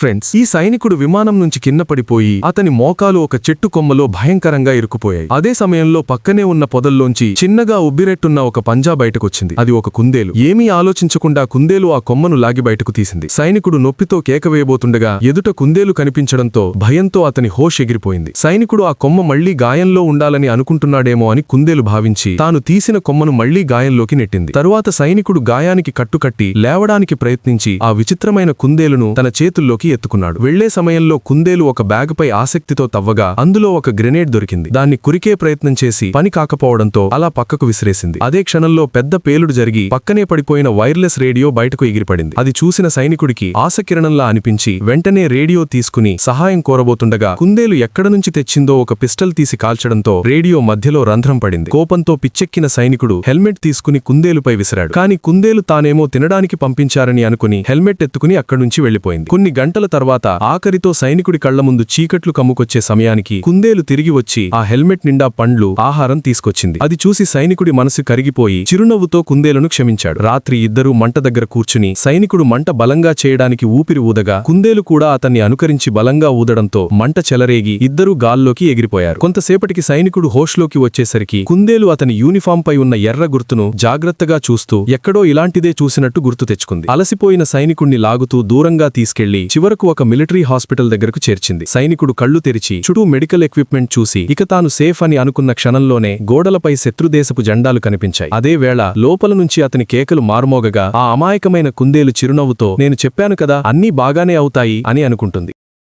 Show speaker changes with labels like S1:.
S1: Friends, ఈ సైనికుడు విమానం నుంచి కింద పడిపోయి అతని మోకాలు ఒక చెట్టు కొమ్మలో భయంకరంగా ఇరుక్కుపోయాయి. అదే సమయంలో పక్కనే ఉన్న పొదల్లోంచి చిన్నగా ఉబ్బిరెట్టున్న ఒక పంజా బయటకొచ్చింది. అది ఒక కుందేలు. ఏమీ ఆలోచించకుండా కుందేలు ఆ కొమ్మను లాగి బయటకు తీసింది. సైనికుడు నొప్పితో కేకవేయబోతుండగా ఎదుట కుందేలు కనిపించడంతో భయంతో అతని హోష్ ఎగిరిపోయింది. సైనికుడు ఆ కొమ్మ మళ్లీ గాయంలో ఉండాలని అనుకుంటున్నాడేమో అని కుందేలు భావించి తాను తీసిన కొమ్మను మళ్లీ గాయంలోకి నెట్టింది. తరువాత సైనికుడు గాయానికి కట్టుకట్టి లేవడానికి ప్రయత్నించి ఆ విచిత్రమైన కుందేలును తన చేతుల్లోకి ఎత్తుకున్నాడు. వెళ్లే సమయంలో కుందేలు ఒక బ్యాగుపై ఆసక్తితో తవ్వగా అందులో ఒక గ్రెనేడ్ దొరికింది. దాన్ని కురికే ప్రయత్నం చేసి పని కాకపోవడంతో అలా పక్కకు విసిరేసింది. అదే క్షణంలో పెద్ద పేలుడు జరిగి పక్కనే పడిపోయిన వైర్లెస్ రేడియో బయటకు ఎగిరిపడింది. అది చూసిన సైనికుడికి ఆశకిరణంలా అనిపించి వెంటనే రేడియో తీసుకుని సహాయం కోరబోతుండగా కుందేలు ఎక్కడ నుంచి తెచ్చిందో ఒక పిస్టల్ తీసి కాల్చడంతో రేడియో మధ్యలో రంధ్రం పడింది. కోపంతో పిచ్చెక్కిన సైనికుడు హెల్మెట్ తీసుకుని కుందేలుపై విసిరాడు. కాని కుందేలు తానేమో తినడానికి పంపించారని అనుకుని హెల్మెట్ ఎత్తుకుని అక్కడ్నుంచి వెళ్లిపోయింది. కొన్ని గంటల తర్వాత ఆఖరితో సైనికుడి కళ్ల ముందు చీకట్లు కమ్ముకొచ్చే సమయానికి కుందేలు తిరిగి వచ్చి ఆ హెల్మెట్ నిండా పండ్లు, ఆహారం తీసుకొచ్చింది. అది చూసి సైనికుడి మనసు కరిగిపోయి చిరునవ్వుతో కుందేలును క్షమించాడు. రాత్రి ఇద్దరూ మంట దగ్గర కూర్చుని సైనికుడు మంట బలంగా చేయడానికి ఊపిరి ఊదగా కుందేలు కూడా అతన్ని అనుకరించి బలంగా ఊదడంతో మంట చెలరేగి ఇద్దరూ గాల్లోకి ఎగిరిపోయారు. కొంతసేపటికి సైనికుడు హోష్లోకి వచ్చేసరికి కుందేలు అతని యూనిఫామ్ పై ఉన్న ఎర్ర గుర్తును జాగ్రత్తగా చూస్తూ ఎక్కడో ఇలాంటిదే చూసినట్టు గుర్తు తెచ్చుకుంది. అలసిపోయిన సైనికుణ్ణి లాగుతూ దూరంగా తీసుకెళ్లి చివరకు ఒక మిలిటరీ హాస్పిటల్ దగ్గరకు చేర్చింది. సైనికుడు కళ్ళు తెరిచి చుట్టూ మెడికల్ ఎక్విప్మెంట్ చూసి ఇక తాను సేఫ్ అని అనుకున్న క్షణంలోనే గోడలపై శత్రుదేశపు జెండాలు కనిపించాయి. అదే వేళ లోపల నుంచి అతని కేకలు మారుమోగగా ఆ అమాయకమైన కుందేలు చిరునవ్వుతో నేను చెప్పాను కదా అన్నీ బాగానే అవుతాయి అని అనుకుంటుంది.